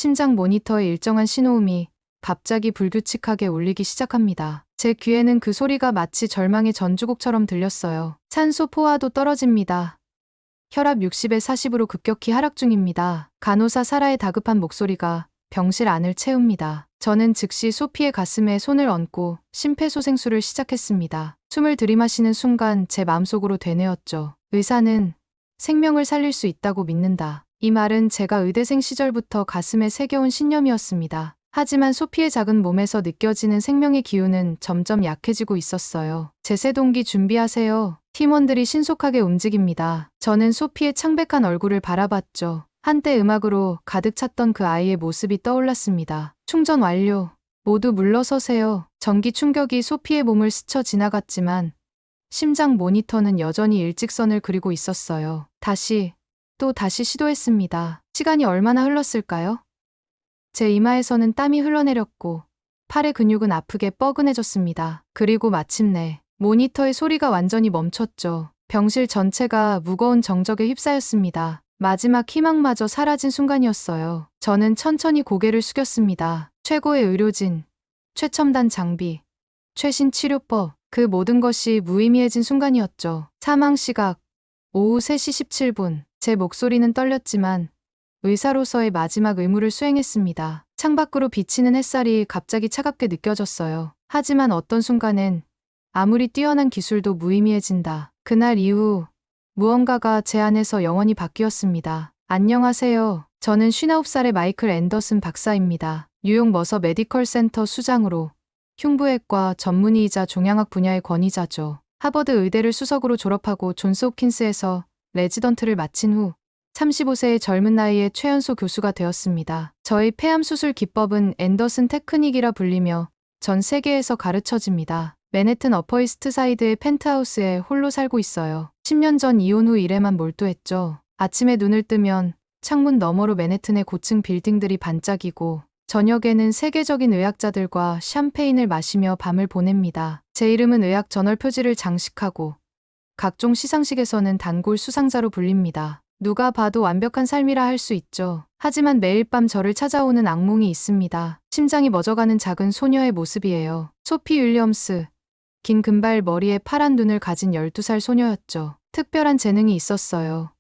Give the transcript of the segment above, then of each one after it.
심장 모니터에 일정한 신호음이 갑자기 불규칙하게 울리기 시작합니다. 제 귀에는 그 소리가 마치 절망의 전주곡처럼 들렸어요. 산소 포화도 떨어집니다. 혈압 60에 40으로 급격히 하락 중입니다. 간호사 사라의 다급한 목소리가 병실 안을 채웁니다. 저는 즉시 소피의 가슴에 손을 얹고 심폐소생술을 시작했습니다. 숨을 들이마시는 순간 제 마음속으로 되뇌었죠. 의사는 생명을 살릴 수 있다고 믿는다. 이 말은 제가 의대생 시절부터 가슴에 새겨온 신념이었습니다. 하지만 소피의 작은 몸에서 느껴지는 생명의 기운은 점점 약해지고 있었어요. 제세동기 준비하세요. 팀원들이 신속하게 움직입니다. 저는 소피의 창백한 얼굴을 바라봤죠. 한때 음악으로 가득 찼던 그 아이의 모습이 떠올랐습니다. 충전 완료. 모두 물러서세요. 전기 충격이 소피의 몸을 스쳐 지나갔지만 심장 모니터는 여전히 일직선을 그리고 있었어요. 또 다시 시도했습니다. 시간이 얼마나 흘렀을까요? 제 이마에서는 땀이 흘러내렸고 팔의 근육은 아프게 뻐근해졌습니다. 그리고 마침내 모니터의 소리가 완전히 멈췄죠. 병실 전체가 무거운 정적에 휩싸였습니다. 마지막 희망마저 사라진 순간이었어요. 저는 천천히 고개를 숙였습니다. 최고의 의료진, 최첨단 장비, 최신 치료법, 그 모든 것이 무의미해진 순간이었죠. 사망 시각, 오후 3시 17분. 제 목소리는 떨렸지만 의사로서의 마지막 의무를 수행했습니다. 창밖으로 비치는 햇살이 갑자기 차갑게 느껴졌어요. 하지만 어떤 순간엔 아무리 뛰어난 기술도 무의미해진다. 그날 이후 무언가가 제 안에서 영원히 바뀌었습니다. 안녕하세요. 저는 59살의 마이클 앤더슨 박사입니다. 뉴욕 머서 메디컬 센터 수장으로 흉부외과 전문의이자 종양학 분야의 권위자죠. 하버드 의대를 수석으로 졸업하고 존스 홉킨스에서 레지던트를 마친 후 35세의 젊은 나이에 최연소 교수가 되었습니다. 저의 폐암 수술 기법은 앤더슨 테크닉이라 불리며 전 세계에서 가르쳐집니다. 맨해튼 어퍼이스트 사이드의 펜트하우스에 홀로 살고 있어요. 10년 전 이혼 후 일에만 몰두했죠. 아침에 눈을 뜨면 창문 너머로 맨해튼의 고층 빌딩들이 반짝이고 저녁에는 세계적인 의학자들과 샴페인을 마시며 밤을 보냅니다. 제 이름은 의학 저널 표지를 장식하고 각종 시상식에서는 단골 수상자로 불립니다. 누가 봐도 완벽한 삶이라 할 수 있죠. 하지만 매일 밤 저를 찾아오는 악몽이 있습니다. 심장이 멎어가는 작은 소녀의 모습이에요. 소피 윌리엄스. 긴 금발 머리에 파란 눈을 가진 12살 소녀였죠. 특별한 재능이 있었어요.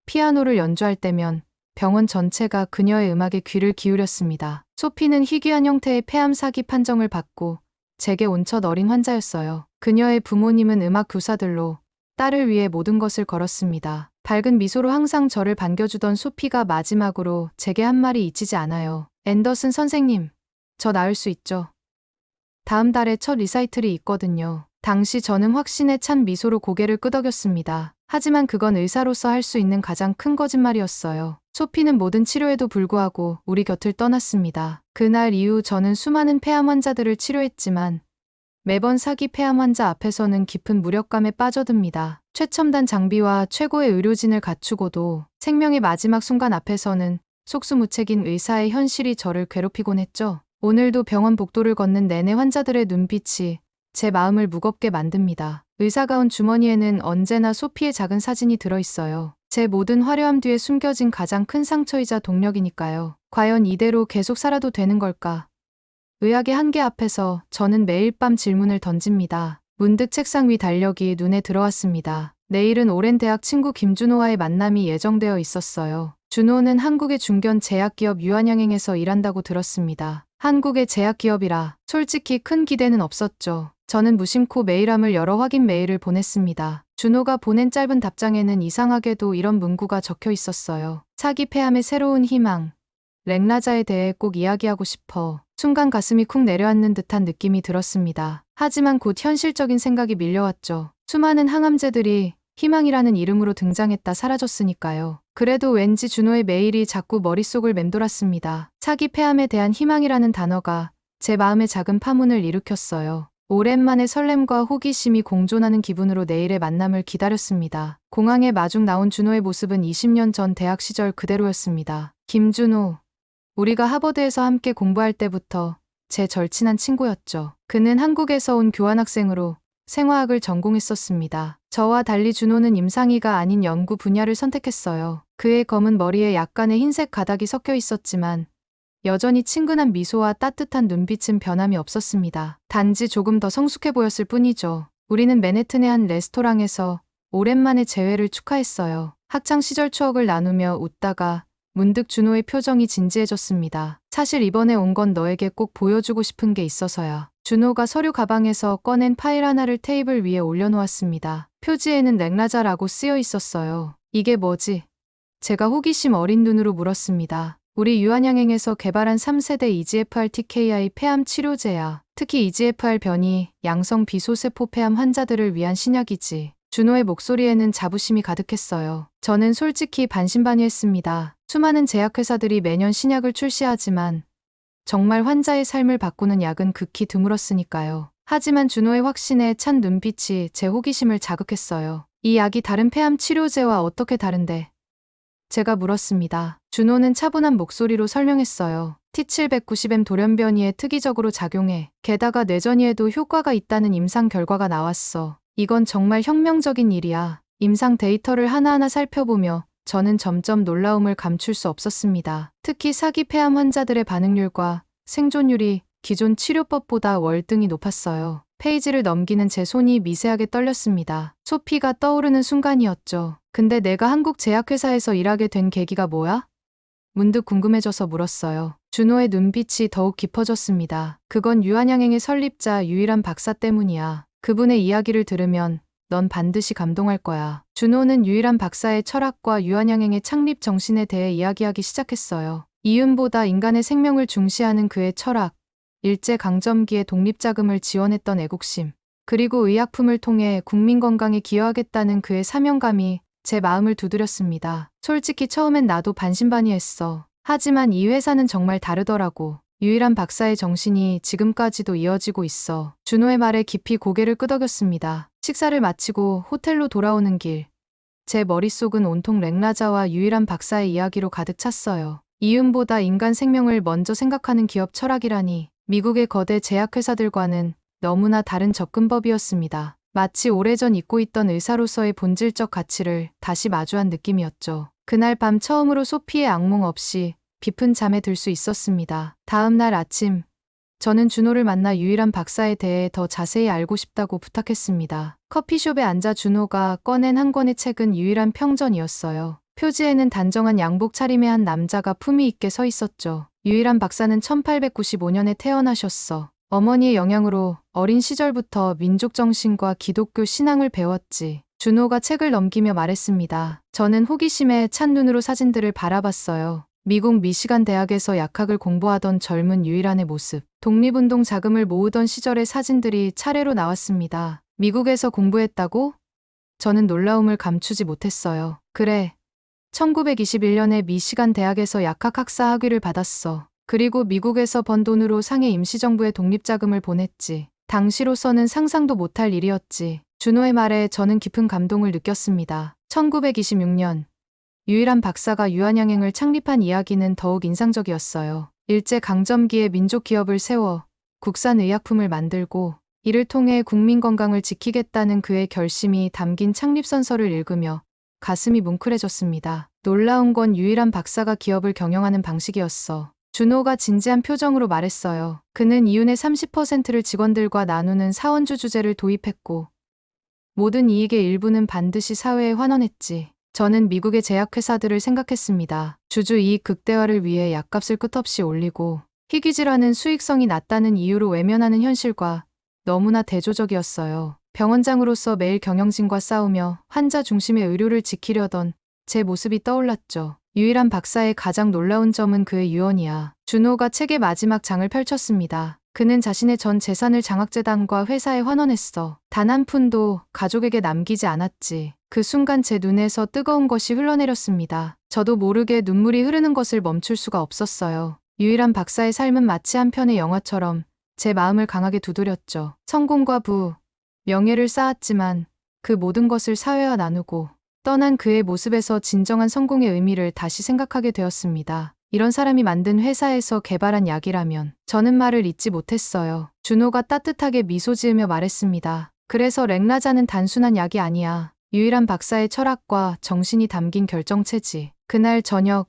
피아노를 연주할 때면 병원 전체가 그녀의 음악에 귀를 기울였습니다. 소피는 희귀한 형태의 폐암 사기 판정을 받고 제게 온첫 어린 환자였어요. 그녀의 부모님은 음악 교사들로 딸을 위해 모든 것을 걸었습니다. 밝은 미소로 항상 저를 반겨주던 소피가 마지막으로 제게 한 말이 잊히지 않아요. 앤더슨 선생님, 저 나을 수 있죠? 다음 달에 첫 리사이틀이 있거든요. 당시 저는 확신에 찬 미소로 고개를 끄덕였습니다. 하지만 그건 의사로서 할 수 있는 가장 큰 거짓말이었어요. 소피는 모든 치료에도 불구하고 우리 곁을 떠났습니다. 그날 이후 저는 수많은 폐암 환자들을 치료했지만 매번 사기 폐암 환자 앞에서는 깊은 무력감에 빠져듭니다. 최첨단 장비와 최고의 의료진을 갖추고도 생명의 마지막 순간 앞에서는 속수무책인 의사의 현실이 저를 괴롭히곤 했죠. 오늘도 병원 복도를 걷는 내내 환자들의 눈빛이 제 마음을 무겁게 만듭니다. 의사가운 주머니에는 언제나 소피의 작은 사진이 들어있어요. 제 모든 화려함 뒤에 숨겨진 가장 큰 상처이자 동력이니까요. 과연 이대로 계속 살아도 되는 걸까? 의학의 한계 앞에서 저는 매일 밤 질문을 던집니다. 문득 책상 위 달력이 눈에 들어왔습니다. 내일은 오랜 대학 친구 김준호와의 만남이 예정되어 있었어요. 준호는 한국의 중견 제약기업 유한양행에서 일한다고 들었습니다. 한국의 제약기업이라 솔직히 큰 기대는 없었죠. 저는 무심코 메일함을 열어 확인 메일을 보냈습니다. 준호가 보낸 짧은 답장에는 이상하게도 이런 문구가 적혀 있었어요. 차기 폐암의 새로운 희망. 렉라자에 대해 꼭 이야기하고 싶어. 순간 가슴이 쿵 내려앉는 듯한 느낌이 들었습니다. 하지만 곧 현실적인 생각이 밀려왔죠. 수많은 항암제들이 희망이라는 이름으로 등장했다 사라졌으니까요. 그래도 왠지 준호의 메일이 자꾸 머릿속을 맴돌았습니다. 차기 폐암에 대한 희망이라는 단어가 제 마음에 작은 파문을 일으켰어요. 오랜만에 설렘과 호기심이 공존하는 기분으로 내일의 만남을 기다렸습니다. 공항에 마중 나온 준호의 모습은 20년 전 대학 시절 그대로였습니다. 김준호. 우리가 하버드에서 함께 공부할 때부터 제 절친한 친구였죠. 그는 한국에서 온 교환학생으로 생화학을 전공했었습니다. 저와 달리 준호는 임상의가 아닌 연구 분야를 선택했어요. 그의 검은 머리에 약간의 흰색 가닥이 섞여 있었지만 여전히 친근한 미소와 따뜻한 눈빛은 변함이 없었습니다. 단지 조금 더 성숙해 보였을 뿐이죠. 우리는 맨해튼의 한 레스토랑에서 오랜만에 재회를 축하했어요. 학창시절 추억을 나누며 웃다가 문득 준호의 표정이 진지해졌습니다. 사실 이번에 온 건 너에게 꼭 보여주고 싶은 게 있어서야. 준호가 서류 가방에서 꺼낸 파일 하나를 테이블 위에 올려놓았습니다. 표지에는 랭라자라고 쓰여 있었어요. 이게 뭐지? 제가 호기심 어린 눈으로 물었습니다. 우리 유한양행에서 개발한 3세대 EGFR TKI 폐암 치료제야. 특히 EGFR 변이 양성 비소세포 폐암 환자들을 위한 신약이지. 준호의 목소리에는 자부심이 가득했어요. 저는 솔직히 반신반의했습니다. 수많은 제약회사들이 매년 신약을 출시하지만 정말 환자의 삶을 바꾸는 약은 극히 드물었으니까요. 하지만 준호의 확신에 찬 눈빛이 제 호기심을 자극했어요. 이 약이 다른 폐암 치료제와 어떻게 다른데? 제가 물었습니다. 준호는 차분한 목소리로 설명했어요. T790M 돌연변이에 특이적으로 작용해. 게다가 뇌전이에도 효과가 있다는 임상 결과가 나왔어. 이건 정말 혁명적인 일이야. 임상 데이터를 하나하나 살펴보며 저는 점점 놀라움을 감출 수 없었습니다. 특히 사기 폐암 환자들의 반응률과 생존율이 기존 치료법보다 월등히 높았어요. 페이지를 넘기는 제 손이 미세하게 떨렸습니다. 소피가 떠오르는 순간이었죠. 근데 내가 한국 제약회사에서 일하게 된 계기가 뭐야? 문득 궁금해져서 물었어요. 준호의 눈빛이 더욱 깊어졌습니다. 그건 유한양행의 설립자 유일한 박사 때문이야. 그분의 이야기를 들으면 넌 반드시 감동할 거야. 준호는 유일한 박사의 철학과 유한양행의 창립 정신에 대해 이야기하기 시작했어요. 이윤보다 인간의 생명을 중시하는 그의 철학, 일제강점기에 독립자금을 지원했던 애국심, 그리고 의약품을 통해 국민 건강에 기여하겠다는 그의 사명감이 제 마음을 두드렸습니다. 솔직히 처음엔 나도 반신반의했어. 하지만 이 회사는 정말 다르더라고. 유일한 박사의 정신이 지금까지도 이어지고 있어. 준호의 말에 깊이 고개를 끄덕였습니다. 식사를 마치고 호텔로 돌아오는 길. 제 머릿속은 온통 랭라자와 유일한 박사의 이야기로 가득 찼어요. 이윤보다 인간 생명을 먼저 생각하는 기업 철학이라니 미국의 거대 제약회사들과는 너무나 다른 접근법이었습니다. 마치 오래전 잊고 있던 의사로서의 본질적 가치를 다시 마주한 느낌이었죠. 그날 밤 처음으로 소피의 악몽 없이 깊은 잠에 들 수 있었습니다. 다음 날 아침, 저는 준호를 만나 유일한 박사에 대해 더 자세히 알고 싶다고 부탁했습니다. 커피숍에 앉아 준호가 꺼낸 한 권의 책은 유일한 평전이었어요. 표지에는 단정한 양복 차림의 한 남자가 품위 있게 서 있었죠. 유일한 박사는 1895년에 태어나셨어. 어머니의 영향으로 어린 시절부터 민족 정신과 기독교 신앙을 배웠지. 준호가 책을 넘기며 말했습니다. 저는 호기심에 찬 눈으로 사진들을 바라봤어요. 미국 미시간 대학에서 약학을 공부하던 젊은 유일한의 모습, 독립운동 자금을 모으던 시절의 사진들이 차례로 나왔습니다. 미국에서 공부했다고? 저는 놀라움을 감추지 못했어요. 그래. 1921년에 미시간 대학에서 약학 학사 학위를 받았어. 그리고 미국에서 번 돈으로 상해 임시정부에 독립자금을 보냈지. 당시로서는 상상도 못할 일이었지. 준호의 말에 저는 깊은 감동을 느꼈습니다. 1926년 유일한 박사가 유한양행을 창립한 이야기는 더욱 인상적이었어요. 일제강점기에 민족기업을 세워 국산 의약품을 만들고 이를 통해 국민 건강을 지키겠다는 그의 결심이 담긴 창립선서를 읽으며 가슴이 뭉클해졌습니다. 놀라운 건 유일한 박사가 기업을 경영하는 방식이었어. 준호가 진지한 표정으로 말했어요. 그는 이윤의 30%를 직원들과 나누는 사원주 주제를 도입했고 모든 이익의 일부는 반드시 사회에 환원했지. 저는 미국의 제약회사들을 생각했습니다. 주주 이익 극대화를 위해 약값을 끝없이 올리고 희귀질환은 수익성이 낮다는 이유로 외면하는 현실과 너무나 대조적이었어요. 병원장으로서 매일 경영진과 싸우며 환자 중심의 의료를 지키려던 제 모습이 떠올랐죠. 유일한 박사의 가장 놀라운 점은 그의 유언이야. 준호가 책의 마지막 장을 펼쳤습니다. 그는 자신의 전 재산을 장학재단과 회사에 환원했어. 단 한 푼도 가족에게 남기지 않았지. 그 순간 제 눈에서 뜨거운 것이 흘러내렸습니다. 저도 모르게 눈물이 흐르는 것을 멈출 수가 없었어요. 유일한 박사의 삶은 마치 한 편의 영화처럼 제 마음을 강하게 두드렸죠. 성공과 부, 명예를 쌓았지만 그 모든 것을 사회와 나누고 떠난 그의 모습에서 진정한 성공의 의미를 다시 생각하게 되었습니다. 이런 사람이 만든 회사에서 개발한 약이라면 저는 말을 잇지 못했어요. 준호가 따뜻하게 미소 지으며 말했습니다. 그래서 랭라자는 단순한 약이 아니야. 유일한 박사의 철학과 정신이 담긴 결정체지. 그날 저녁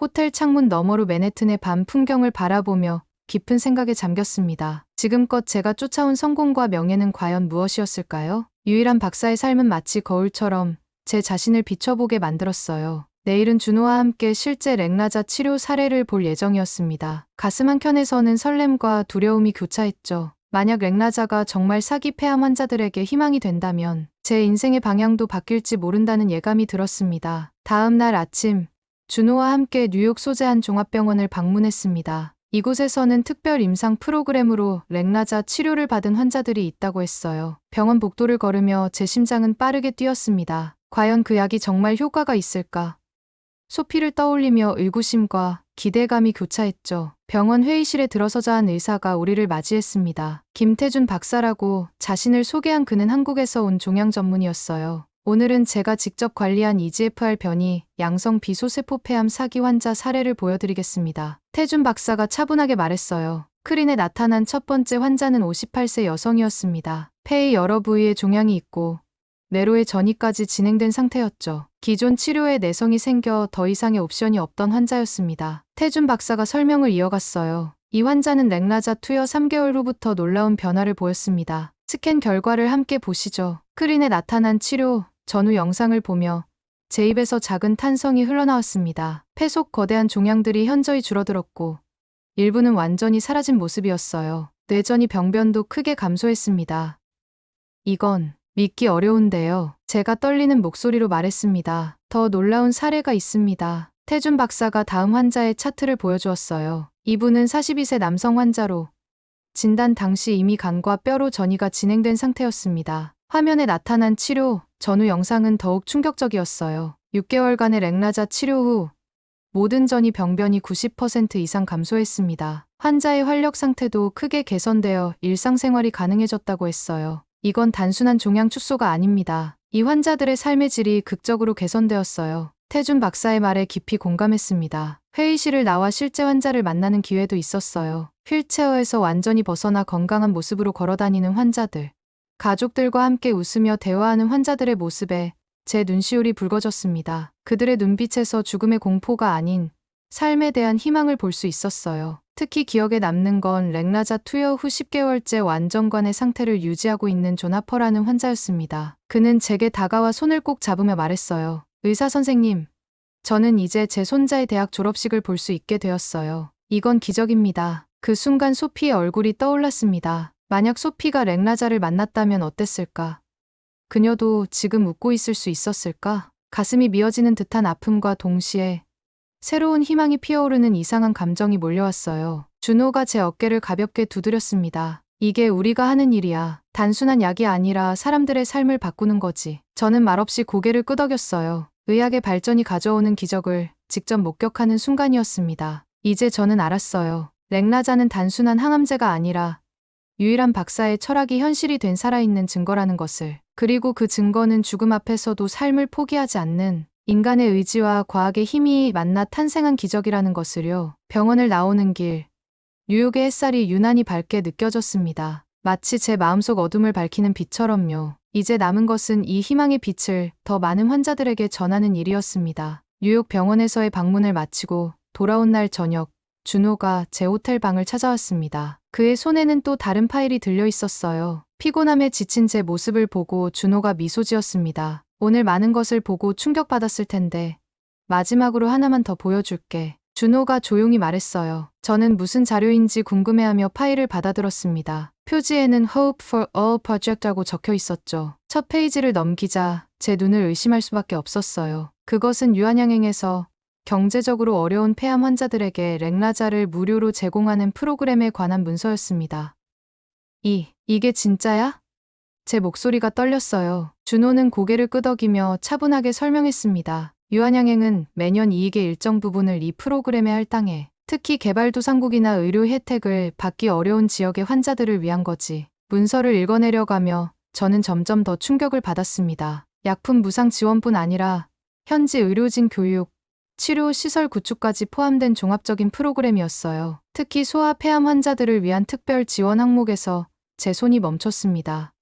호텔 창문 너머로 맨해튼의 밤 풍경을 바라보며 깊은 생각에 잠겼습니다. 지금껏 제가 쫓아온 성공과 명예는 과연 무엇이었을까요? 유일한 박사의 삶은 마치 거울처럼 제 자신을 비춰보게 만들었어요. 내일은 준호와 함께 실제 렉나자 치료 사례를 볼 예정이었습니다. 가슴 한켠에서는 설렘과 두려움이 교차했죠. 만약 렉나자가 정말 사기 폐암 환자들에게 희망이 된다면 제 인생의 방향도 바뀔지 모른다는 예감이 들었습니다. 다음 날 아침, 준호와 함께 뉴욕 소재 한 종합병원을 방문했습니다. 이곳에서는 특별 임상 프로그램으로 렉나자 치료를 받은 환자들이 있다고 했어요. 병원 복도를 걸으며 제 심장은 빠르게 뛰었습니다. 과연 그 약이 정말 효과가 있을까? 소피를 떠올리며 의구심과 기대감이 교차했죠. 병원 회의실에 들어서자 한 의사가 우리를 맞이했습니다. 김태준 박사라고 자신을 소개한 그는 한국에서 온 종양 전문의였어요. 오늘은 제가 직접 관리한 EGFR 변이 양성 비소세포 폐암 사기 환자 사례를 보여드리겠습니다. 태준 박사가 차분하게 말했어요. 스크린에 나타난 첫 번째 환자는 58세 여성이었습니다. 폐의 여러 부위에 종양이 있고 뇌로의 전이까지 진행된 상태였죠. 기존 치료에 내성이 생겨 더 이상의 옵션이 없던 환자였습니다. 태준 박사가 설명을 이어갔어요. 이 환자는 렉나자 투여 3개월 후부터 놀라운 변화를 보였습니다. 스캔 결과를 함께 보시죠. 스크린에 나타난 치료 전후 영상을 보며 제 입에서 작은 탄성이 흘러나왔습니다. 폐 속 거대한 종양들이 현저히 줄어들었고 일부는 완전히 사라진 모습이었어요. 뇌전이 병변도 크게 감소했습니다. 이건 믿기 어려운데요. 제가 떨리는 목소리로 말했습니다. 더 놀라운 사례가 있습니다. 태준 박사가 다음 환자의 차트를 보여주었어요. 이분은 42세 남성 환자로 진단 당시 이미 간과 뼈로 전이가 진행된 상태였습니다. 화면에 나타난 치료 전후 영상은 더욱 충격적이었어요. 6개월간의 렉나자 치료 후 모든 전이 병변이 90% 이상 감소했습니다. 환자의 활력 상태도 크게 개선되어 일상생활이 가능해졌다고 했어요. 이건 단순한 종양 축소가 아닙니다. 이 환자들의 삶의 질이 극적으로 개선되었어요. 태준 박사의 말에 깊이 공감했습니다. 회의실을 나와 실제 환자를 만나는 기회도 있었어요. 휠체어에서 완전히 벗어나 건강한 모습으로 걸어다니는 환자들, 가족들과 함께 웃으며 대화하는 환자들의 모습에 제 눈시울이 붉어졌습니다. 그들의 눈빛에서 죽음의 공포가 아닌 삶에 대한 희망을 볼 수 있었어요. 특히 기억에 남는 건 렉나자 투여 후 10개월째 완전관의 상태를 유지하고 있는 존 하퍼라는 환자였습니다. 그는 제게 다가와 손을 꼭 잡으며 말했어요. 의사 선생님, 저는 이제 제 손자의 대학 졸업식을 볼 수 있게 되었어요. 이건 기적입니다. 그 순간 소피의 얼굴이 떠올랐습니다. 만약 소피가 렉나자를 만났다면 어땠을까? 그녀도 지금 웃고 있을 수 있었을까? 가슴이 미어지는 듯한 아픔과 동시에 새로운 희망이 피어오르는 이상한 감정이 몰려왔어요. 준호가 제 어깨를 가볍게 두드렸습니다. 이게 우리가 하는 일이야. 단순한 약이 아니라 사람들의 삶을 바꾸는 거지. 저는 말없이 고개를 끄덕였어요. 의학의 발전이 가져오는 기적을 직접 목격하는 순간이었습니다. 이제 저는 알았어요. 렉나자는 단순한 항암제가 아니라 유일한 박사의 철학이 현실이 된 살아있는 증거라는 것을. 그리고 그 증거는 죽음 앞에서도 삶을 포기하지 않는 인간의 의지와 과학의 힘이 만나 탄생한 기적이라는 것을요. 병원을 나오는 길, 뉴욕의 햇살이 유난히 밝게 느껴졌습니다. 마치 제 마음속 어둠을 밝히는 빛처럼요. 이제 남은 것은 이 희망의 빛을 더 많은 환자들에게 전하는 일이었습니다. 뉴욕 병원에서의 방문을 마치고 돌아온 날 저녁, 준호가 제 호텔 방을 찾아왔습니다. 그의 손에는 또 다른 파일이 들려 있었어요. 피곤함에 지친 제 모습을 보고 준호가 미소 지었습니다. 오늘 많은 것을 보고 충격받았을 텐데 마지막으로 하나만 더 보여줄게. 준호가 조용히 말했어요. 저는 무슨 자료인지 궁금해하며 파일을 받아들었습니다. 표지에는 Hope for All Project라고 적혀 있었죠. 첫 페이지를 넘기자 제 눈을 의심할 수밖에 없었어요. 그것은 유한양행에서 경제적으로 어려운 폐암 환자들에게 렉나자를 무료로 제공하는 프로그램에 관한 문서였습니다. 이게 진짜야? 제 목소리가 떨렸어요. 준호는 고개를 끄덕이며 차분하게 설명했습니다. 유한양행은 매년 이익의 일정 부분을 이 프로그램에 할당해. 특히 개발도상국이나 의료 혜택을 받기 어려운 지역의 환자들을 위한 거지. 문서를 읽어내려가며 저는 점점 더 충격을 받았습니다. 약품 무상 지원뿐 아니라 현지 의료진 교육, 치료 시설 구축까지 포함된 종합적인 프로그램이었어요. 특히 소아 폐암 환자들을 위한 특별 지원 항목에서 제 손이 멈췄습니다.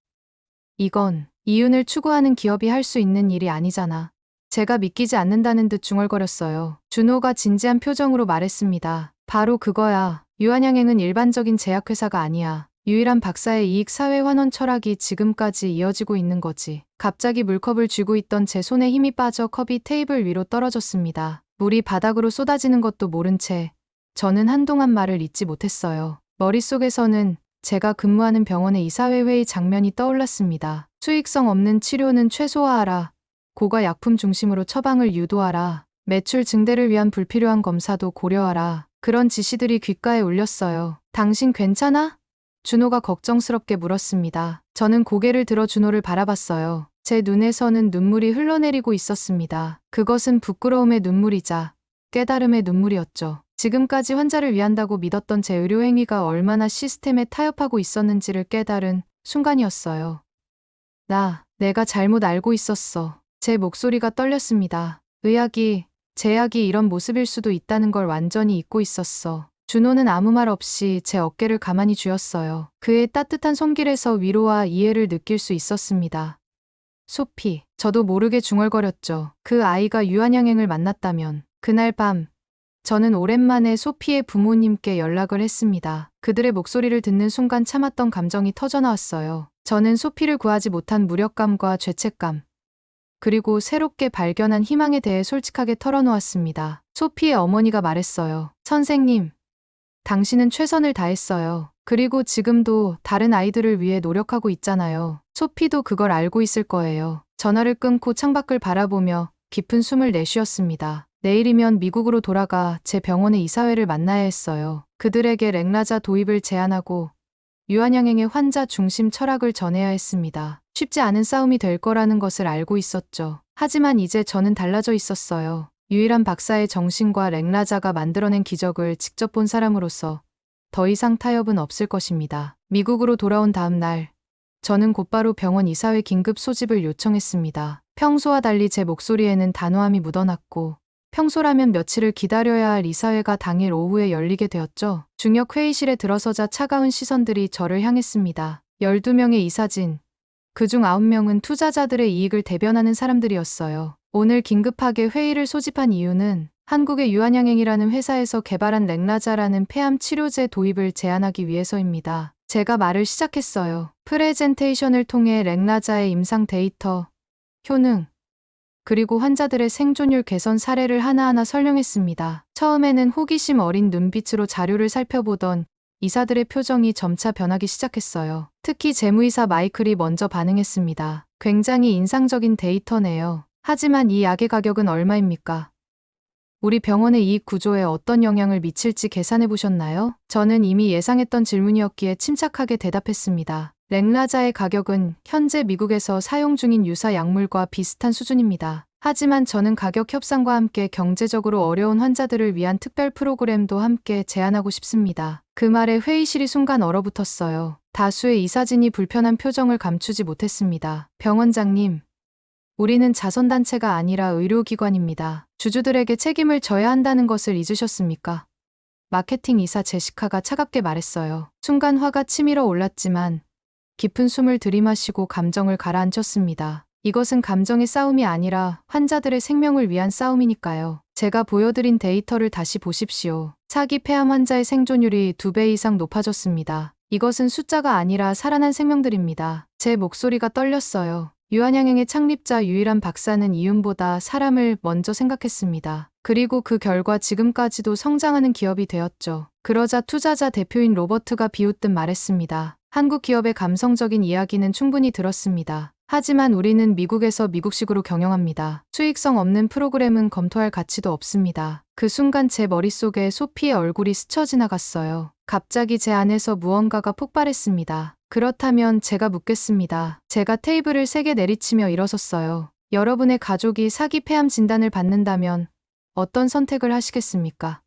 이건 이윤을 추구하는 기업이 할 수 있는 일이 아니잖아. 제가 믿기지 않는다는 듯 중얼거렸어요. 준호가 진지한 표정으로 말했습니다. 바로 그거야. 유한양행은 일반적인 제약회사가 아니야. 유일한 박사의 이익 사회 환원 철학이 지금까지 이어지고 있는 거지. 갑자기 물컵을 쥐고 있던 제 손에 힘이 빠져 컵이 테이블 위로 떨어졌습니다. 물이 바닥으로 쏟아지는 것도 모른 채 저는 한동안 말을 잇지 못했어요. 머릿속에서는 제가 근무하는 병원의 이사회 회의 장면이 떠올랐습니다. 수익성 없는 치료는 최소화하라. 고가 약품 중심으로 처방을 유도하라. 매출 증대를 위한 불필요한 검사도 고려하라. 그런 지시들이 귓가에 울렸어요. 당신 괜찮아? 준호가 걱정스럽게 물었습니다. 저는 고개를 들어 준호를 바라봤어요. 제 눈에서는 눈물이 흘러내리고 있었습니다. 그것은 부끄러움의 눈물이자 깨달음의 눈물이었죠. 지금까지 환자를 위한다고 믿었던 제 의료 행위가 얼마나 시스템에 타협하고 있었는지를 깨달은 순간이었어요. 내가 잘못 알고 있었어. 제 목소리가 떨렸습니다. 제약이 이런 모습일 수도 있다는 걸 완전히 잊고 있었어. 준호는 아무 말 없이 제 어깨를 가만히 쥐었어요. 그의 따뜻한 손길에서 위로와 이해를 느낄 수 있었습니다. 소피, 저도 모르게 중얼거렸죠. 그 아이가 유한양행을 만났다면. 그날 밤, 저는 오랜만에 소피의 부모님께 연락을 했습니다. 그들의 목소리를 듣는 순간 참았던 감정이 터져나왔어요. 저는 소피를 구하지 못한 무력감과 죄책감, 그리고 새롭게 발견한 희망에 대해 솔직하게 털어놓았습니다. 소피의 어머니가 말했어요. 선생님, 당신은 최선을 다했어요. 그리고 지금도 다른 아이들을 위해 노력하고 있잖아요. 소피도 그걸 알고 있을 거예요. 전화를 끊고 창밖을 바라보며 깊은 숨을 내쉬었습니다. 내일이면 미국으로 돌아가 제 병원의 이사회를 만나야 했어요. 그들에게 렉라자 도입을 제안하고 유한양행의 환자 중심 철학을 전해야 했습니다. 쉽지 않은 싸움이 될 거라는 것을 알고 있었죠. 하지만 이제 저는 달라져 있었어요. 유일한 박사의 정신과 렉라자가 만들어낸 기적을 직접 본 사람으로서 더 이상 타협은 없을 것입니다. 미국으로 돌아온 다음 날, 저는 곧바로 병원 이사회 긴급 소집을 요청했습니다. 평소와 달리 제 목소리에는 단호함이 묻어났고, 평소라면 며칠을 기다려야 할 이사회가 당일 오후에 열리게 되었죠. 중역 회의실에 들어서자 차가운 시선들이 저를 향했습니다. 12명의 이사진, 그중 9명은 투자자들의 이익을 대변하는 사람들이었어요. 오늘 긴급하게 회의를 소집한 이유는 한국의 유한양행이라는 회사에서 개발한 렉라자라는 폐암 치료제 도입을 제안하기 위해서입니다. 제가 말을 시작했어요. 프레젠테이션을 통해 렉라자의 임상 데이터, 효능, 그리고 환자들의 생존율 개선 사례를 하나하나 설명했습니다. 처음에는 호기심 어린 눈빛으로 자료를 살펴보던 이사들의 표정이 점차 변하기 시작했어요. 특히 재무이사 마이클이 먼저 반응했습니다. 굉장히 인상적인 데이터네요. 하지만 이 약의 가격은 얼마입니까? 우리 병원의 이익 구조에 어떤 영향을 미칠지 계산해 보셨나요? 저는 이미 예상했던 질문이었기에 침착하게 대답했습니다. 렉라자의 가격은 현재 미국에서 사용 중인 유사 약물과 비슷한 수준입니다. 하지만 저는 가격 협상과 함께 경제적으로 어려운 환자들을 위한 특별 프로그램도 함께 제안하고 싶습니다. 그 말에 회의실이 순간 얼어붙었어요. 다수의 이사진이 불편한 표정을 감추지 못했습니다. 병원장님, 우리는 자선단체가 아니라 의료기관입니다. 주주들에게 책임을 져야 한다는 것을 잊으셨습니까? 마케팅 이사 제시카가 차갑게 말했어요. 순간 화가 치밀어 올랐지만 깊은 숨을 들이마시고 감정을 가라앉혔습니다. 이것은 감정의 싸움이 아니라 환자들의 생명을 위한 싸움이니까요. 제가 보여드린 데이터를 다시 보십시오. 차기 폐암 환자의 생존율이 2배 이상 높아졌습니다. 이것은 숫자가 아니라 살아난 생명들입니다. 제 목소리가 떨렸어요. 유한양행의 창립자 유일한 박사는 이윤보다 사람을 먼저 생각했습니다. 그리고 그 결과 지금까지도 성장하는 기업이 되었죠. 그러자 투자자 대표인 로버트가 비웃듯 말했습니다. 한국 기업의 감성적인 이야기는 충분히 들었습니다. 하지만 우리는 미국에서 미국식으로 경영합니다. 수익성 없는 프로그램은 검토할 가치도 없습니다. 그 순간 제 머릿속에 소피의 얼굴이 스쳐 지나갔어요. 갑자기 제 안에서 무언가가 폭발했습니다. 그렇다면 제가 묻겠습니다. 제가 테이블을 세게 내리치며 일어섰어요. 여러분의 가족이 사기 폐암 진단을 받는다면 어떤 선택을 하시겠습니까?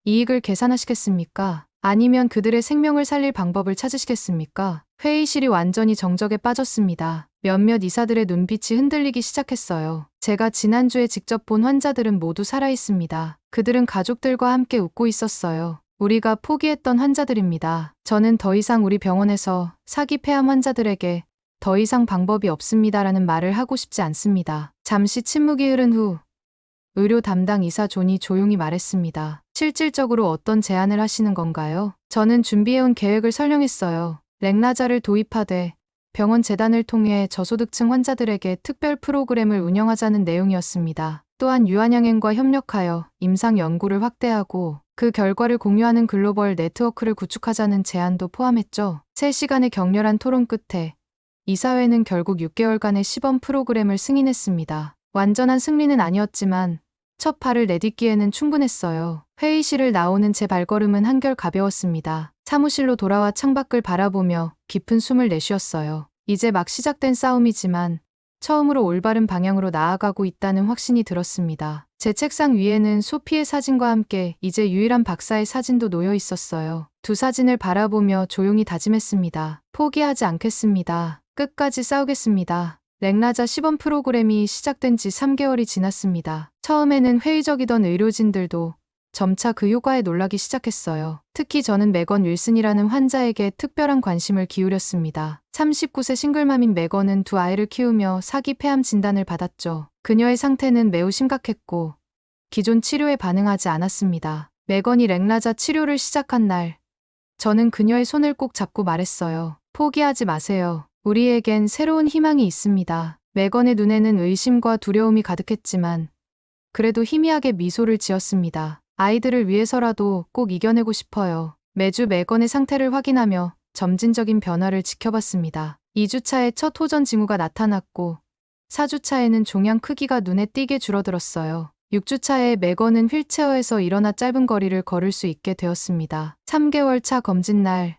이익을 계산하시겠습니까? 아니면 그들의 생명을 살릴 방법을 찾으시겠습니까? 회의실이 완전히 정적에 빠졌습니다. 몇몇 이사들의 눈빛이 흔들리기 시작했어요. 제가 지난주에 직접 본 환자들은 모두 살아있습니다. 그들은 가족들과 함께 웃고 있었어요. 우리가 포기했던 환자들입니다. 저는 더 이상 우리 병원에서 사기 폐암 환자들에게 더 이상 방법이 없습니다라는 말을 하고 싶지 않습니다. 잠시 침묵이 흐른 후 의료 담당 의사 존이 조용히 말했습니다. 실질적으로 어떤 제안을 하시는 건가요? 저는 준비해온 계획을 설명했어요. 렉나자를 도입하되 병원 재단을 통해 저소득층 환자들에게 특별 프로그램을 운영하자는 내용이었습니다. 또한 유한양행과 협력하여 임상 연구를 확대하고 그 결과를 공유하는 글로벌 네트워크를 구축하자는 제안도 포함했죠. 3시간의 격렬한 토론 끝에 이사회는 결국 6개월간의 시범 프로그램을 승인했습니다. 완전한 승리는 아니었지만 첫 발을 내딛기에는 충분했어요. 회의실을 나오는 제 발걸음은 한결 가벼웠습니다. 사무실로 돌아와 창밖을 바라보며 깊은 숨을 내쉬었어요. 이제 막 시작된 싸움이지만 처음으로 올바른 방향으로 나아가고 있다는 확신이 들었습니다. 제 책상 위에는 소피의 사진과 함께 이제 유일한 박사의 사진도 놓여 있었어요. 두 사진을 바라보며 조용히 다짐했습니다. 포기하지 않겠습니다. 끝까지 싸우겠습니다. 렉나자 시범 프로그램이 시작된 지 3개월이 지났습니다. 처음에는 회의적이던 의료진들도 점차 그 효과에 놀라기 시작했어요. 특히 저는 메건 윌슨이라는 환자에게 특별한 관심을 기울였습니다. 39세 싱글맘인 메건은 2 아이를 키우며 사기 폐암 진단을 받았죠. 그녀의 상태는 매우 심각했고 기존 치료에 반응하지 않았습니다. 메건이 렉나자 치료를 시작한 날, 저는 그녀의 손을 꼭 잡고 말했어요. 포기하지 마세요. 우리에겐 새로운 희망이 있습니다. 메건의 눈에는 의심과 두려움이 가득했지만 그래도 희미하게 미소를 지었습니다. 아이들을 위해서라도 꼭 이겨내고 싶어요. 매주 메건의 상태를 확인하며 점진적인 변화를 지켜봤습니다. 2주차에 첫 호전 징후가 나타났고 4주차에는 종양 크기가 눈에 띄게 줄어들었어요. 6주차에 메건은 휠체어에서 일어나 짧은 거리를 걸을 수 있게 되었습니다. 3개월 차 검진 날,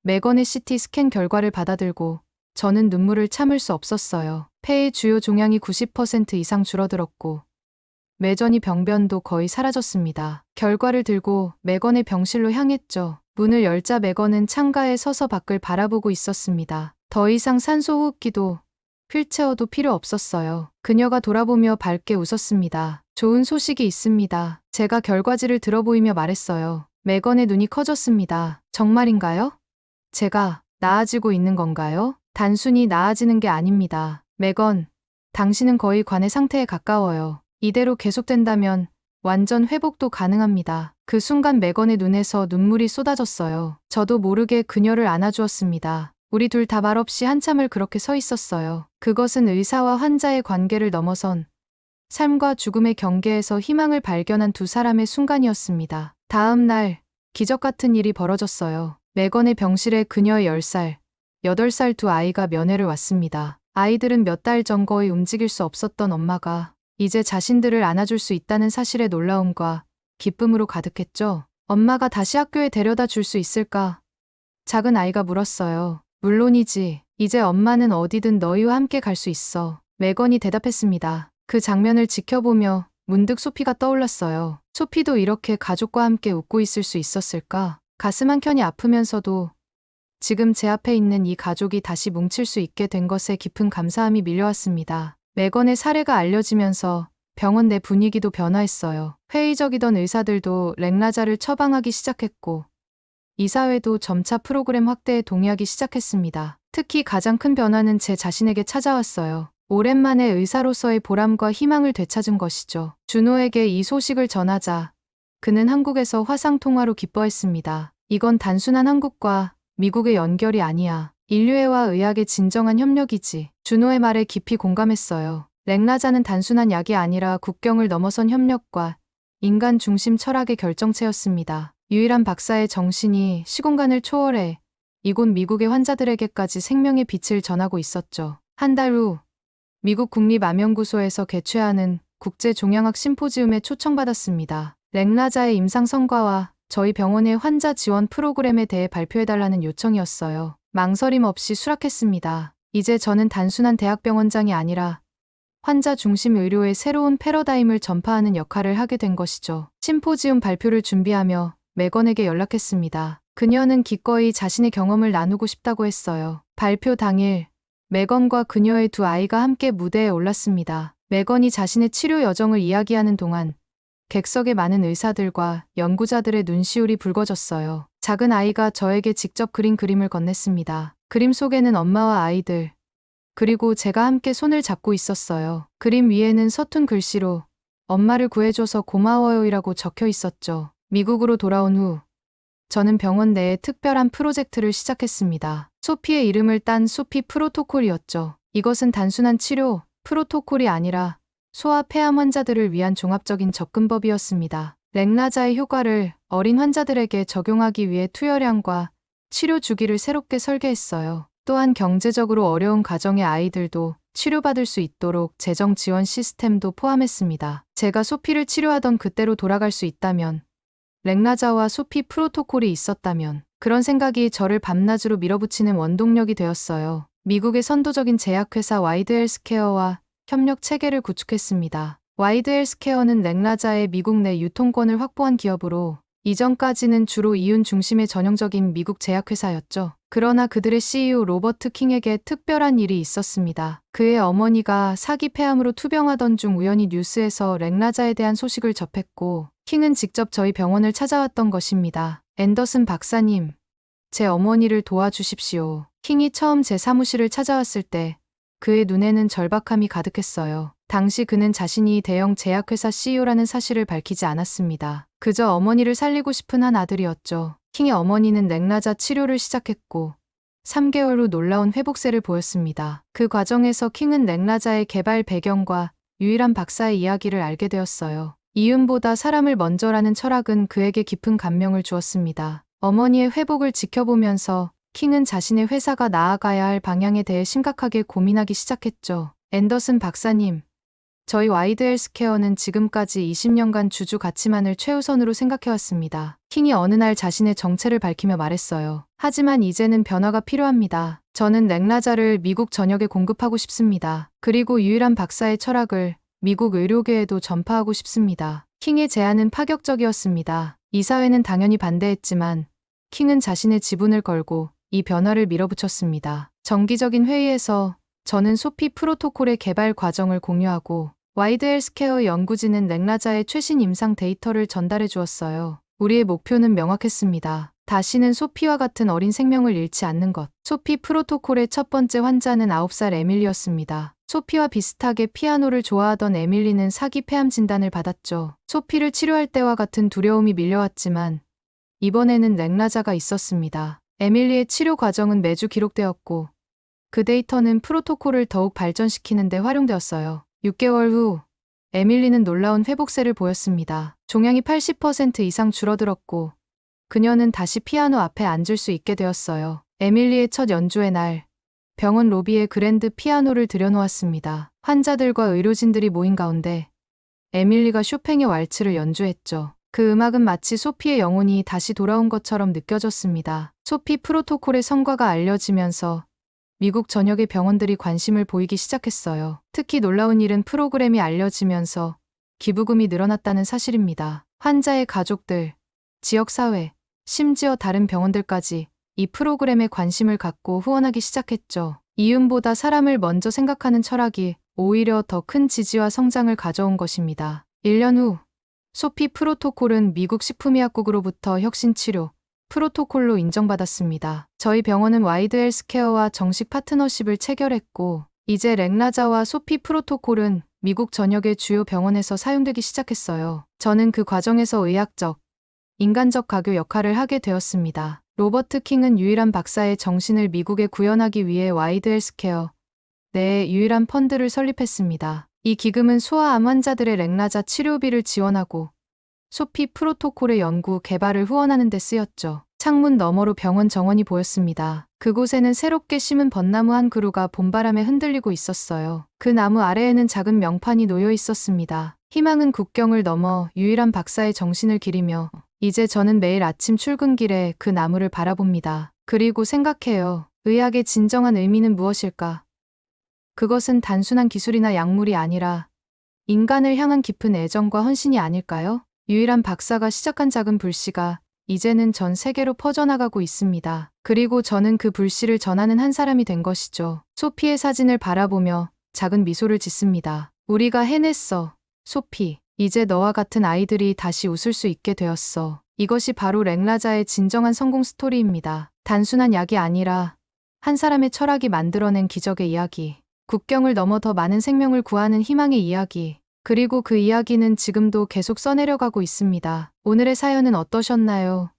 메건의 CT 스캔 결과를 받아들고 저는 눈물을 참을 수 없었어요. 폐의 주요 종양이 90% 이상 줄어들었고 메전이 병변도 거의 사라졌습니다. 결과를 들고 메건의 병실로 향했죠. 문을 열자 메건은 창가에 서서 밖을 바라보고 있었습니다. 더 이상 산소호흡기도 휠체어도 필요 없었어요. 그녀가 돌아보며 밝게 웃었습니다. 좋은 소식이 있습니다. 제가 결과지를 들어보이며 말했어요. 메건의 눈이 커졌습니다. 정말인가요? 제가 나아지고 있는 건가요? 단순히 나아지는 게 아닙니다. 메건, 당신은 거의 관의 상태에 가까워요. 이대로 계속된다면 완전 회복도 가능합니다. 그 순간 메건의 눈에서 눈물이 쏟아졌어요. 저도 모르게 그녀를 안아주었습니다. 우리 둘 다 말없이 한참을 그렇게 서 있었어요. 그것은 의사와 환자의 관계를 넘어선 삶과 죽음의 경계에서 희망을 발견한 두 사람의 순간이었습니다. 다음 날, 기적 같은 일이 벌어졌어요. 메건의 병실에 그녀의 10살, 8살 두 아이가 면회를 왔습니다. 아이들은 몇 달 전 거의 움직일 수 없었던 엄마가 이제 자신들을 안아줄 수 있다는 사실에 놀라움과 기쁨으로 가득했죠. 엄마가 다시 학교에 데려다 줄 수 있을까? 작은 아이가 물었어요. 물론이지. 이제 엄마는 어디든 너희와 함께 갈 수 있어. 메건이 대답했습니다. 그 장면을 지켜보며 문득 소피가 떠올랐어요. 소피도 이렇게 가족과 함께 웃고 있을 수 있었을까? 가슴 한켠이 아프면서도 지금 제 앞에 있는 이 가족이 다시 뭉칠 수 있게 된 것에 깊은 감사함이 밀려왔습니다. 메건의 사례가 알려지면서 병원 내 분위기도 변화했어요. 회의적이던 의사들도 렉나자를 처방하기 시작했고 이사회도 점차 프로그램 확대에 동의하기 시작했습니다. 특히 가장 큰 변화는 제 자신에게 찾아왔어요. 오랜만에 의사로서의 보람과 희망을 되찾은 것이죠. 준호에게 이 소식을 전하자 그는 한국에서 화상통화로 기뻐했습니다. 이건 단순한 한국과 미국의 연결이 아니야. 인류애와 의학의 진정한 협력이지. 준호의 말에 깊이 공감했어요. 렉나자는 단순한 약이 아니라 국경을 넘어선 협력과 인간 중심 철학의 결정체였습니다. 유일한 박사의 정신이 시공간을 초월해 이곳 미국의 환자들에게까지 생명의 빛을 전하고 있었죠. 한 달 후, 미국 국립암연구소에서 개최하는 국제종양학 심포지움에 초청받았습니다. 렉나자의 임상 성과와 저희 병원의 환자 지원 프로그램에 대해 발표해달라는 요청이었어요. 망설임 없이 수락했습니다. 이제 저는 단순한 대학병원장이 아니라 환자 중심 의료의 새로운 패러다임을 전파하는 역할을 하게 된 것이죠. 심포지움 발표를 준비하며 메건에게 연락했습니다. 그녀는 기꺼이 자신의 경험을 나누고 싶다고 했어요. 발표 당일, 메건과 그녀의 두 아이가 함께 무대에 올랐습니다. 메건이 자신의 치료 여정을 이야기하는 동안 객석의 많은 의사들과 연구자들의 눈시울이 붉어졌어요. 작은 아이가 저에게 직접 그린 그림을 건넸습니다. 그림 속에는 엄마와 아이들, 그리고 제가 함께 손을 잡고 있었어요. 그림 위에는 서툰 글씨로 엄마를 구해줘서 고마워요이라고 적혀 있었죠. 미국으로 돌아온 후 저는 병원 내에 특별한 프로젝트를 시작했습니다. 소피의 이름을 딴 소피 프로토콜이었죠. 이것은 단순한 치료 프로토콜이 아니라 소아 폐암 환자들을 위한 종합적인 접근법이었습니다. 렉나자의 효과를 어린 환자들에게 적용하기 위해 투여량과 치료 주기를 새롭게 설계했어요. 또한 경제적으로 어려운 가정의 아이들도 치료받을 수 있도록 재정 지원 시스템도 포함했습니다. 제가 소피를 치료하던 그때로 돌아갈 수 있다면, 렉나자와 소피 프로토콜이 있었다면, 그런 생각이 저를 밤낮으로 밀어붙이는 원동력이 되었어요. 미국의 선도적인 제약회사 와이드 헬스케어와 협력 체계를 구축했습니다. 와이드 헬스케어는 렉나자의 미국 내 유통권을 확보한 기업으로 이전까지는 주로 이윤 중심의 전형적인 미국 제약회사였죠. 그러나 그들의 CEO 로버트 킹에게 특별한 일이 있었습니다. 그의 어머니가 사기 폐암으로 투병하던 중 우연히 뉴스에서 렉나자에 대한 소식을 접했고 킹은 직접 저희 병원을 찾아왔던 것입니다. 앤더슨 박사님, 제 어머니를 도와주십시오. 킹이 처음 제 사무실을 찾아왔을 때 그의 눈에는 절박함이 가득했어요. 당시 그는 자신이 대형 제약회사 CEO라는 사실을 밝히지 않았습니다. 그저 어머니를 살리고 싶은 한 아들이었죠. 킹의 어머니는 렉나자 치료를 시작했고 3개월 후 놀라운 회복세를 보였습니다. 그 과정에서 킹은 렉나자의 개발 배경과 유일한 박사의 이야기를 알게 되었어요. 이윤보다 사람을 먼저라는 철학은 그에게 깊은 감명을 주었습니다. 어머니의 회복을 지켜보면서 킹은 자신의 회사가 나아가야 할 방향에 대해 심각하게 고민하기 시작했죠. 앤더슨 박사님, 저희 와이드 헬스케어는 지금까지 20년간 주주 가치만을 최우선으로 생각해왔습니다. 킹이 어느 날 자신의 정체를 밝히며 말했어요. 하지만 이제는 변화가 필요합니다. 저는 렉나자를 미국 전역에 공급하고 싶습니다. 그리고 유일한 박사의 철학을 미국 의료계에도 전파하고 싶습니다. 킹의 제안은 파격적이었습니다. 이사회는 당연히 반대했지만 킹은 자신의 지분을 걸고 이 변화를 밀어붙였습니다. 정기적인 회의에서 저는 소피 프로토콜의 개발 과정을 공유하고 와이드 헬스케어 연구진은 렉나자의 최신 임상 데이터를 전달해 주었어요. 우리의 목표는 명확했습니다. 다시는 소피와 같은 어린 생명을 잃지 않는 것. 소피 프로토콜의 첫 번째 환자는 9살 에밀리였습니다. 소피와 비슷하게 피아노를 좋아하던 에밀리는 사기 폐암 진단을 받았죠. 소피를 치료할 때와 같은 두려움이 밀려왔지만 이번에는 렉나자가 있었습니다. 에밀리의 치료 과정은 매주 기록되었고 그 데이터는 프로토콜을 더욱 발전시키는 데 활용되었어요. 6개월 후 에밀리는 놀라운 회복세를 보였습니다. 종양이 80% 이상 줄어들었고 그녀는 다시 피아노 앞에 앉을 수 있게 되었어요. 에밀리의 첫 연주의 날, 병원 로비에 그랜드 피아노를 들여놓았습니다. 환자들과 의료진들이 모인 가운데 에밀리가 쇼팽의 왈츠를 연주했죠. 그 음악은 마치 소피의 영혼이 다시 돌아온 것처럼 느껴졌습니다. 소피 프로토콜의 성과가 알려지면서 미국 전역의 병원들이 관심을 보이기 시작했어요. 특히 놀라운 일은 프로그램이 알려지면서 기부금이 늘어났다는 사실입니다. 환자의 가족들, 지역사회, 심지어 다른 병원들까지 이 프로그램에 관심을 갖고 후원하기 시작했죠. 이윤보다 사람을 먼저 생각하는 철학이 오히려 더 큰 지지와 성장을 가져온 것입니다. 1년 후 소피 프로토콜은 미국 식품의약국으로부터 혁신치료 프로토콜로 인정받았습니다. 저희 병원은 와이드 헬스케어와 정식 파트너십을 체결했고 이제 렉나자와 소피 프로토콜은 미국 전역의 주요 병원에서 사용되기 시작했어요. 저는 그 과정에서 의학적, 인간적 가교 역할을 하게 되었습니다. 로버트 킹은 유일한 박사의 정신을 미국에 구현하기 위해 와이드 헬스케어 내에 유일한 펀드를 설립했습니다. 이 기금은 소아암 환자들의 렉나자 치료비를 지원하고 소피 프로토콜의 연구, 개발을 후원하는 데 쓰였죠. 창문 너머로 병원 정원이 보였습니다. 그곳에는 새롭게 심은 벚나무 한 그루가 봄바람에 흔들리고 있었어요. 그 나무 아래에는 작은 명판이 놓여 있었습니다. 희망은 국경을 넘어 유일한 박사의 정신을 기리며 이제 저는 매일 아침 출근길에 그 나무를 바라봅니다. 그리고 생각해요. 의학의 진정한 의미는 무엇일까? 그것은 단순한 기술이나 약물이 아니라 인간을 향한 깊은 애정과 헌신이 아닐까요? 유일한 박사가 시작한 작은 불씨가 이제는 전 세계로 퍼져나가고 있습니다. 그리고 저는 그 불씨를 전하는 한 사람이 된 것이죠. 소피의 사진을 바라보며 작은 미소를 짓습니다. 우리가 해냈어, 소피. 이제 너와 같은 아이들이 다시 웃을 수 있게 되었어. 이것이 바로 렉나자의 진정한 성공 스토리입니다. 단순한 약이 아니라 한 사람의 철학이 만들어낸 기적의 이야기. 국경을 넘어 더 많은 생명을 구하는 희망의 이야기. 그리고 그 이야기는 지금도 계속 써내려가고 있습니다. 오늘의 사연은 어떠셨나요?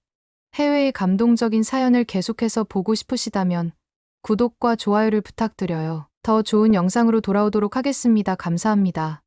해외의 감동적인 사연을 계속해서 보고 싶으시다면 구독과 좋아요를 부탁드려요. 더 좋은 영상으로 돌아오도록 하겠습니다. 감사합니다.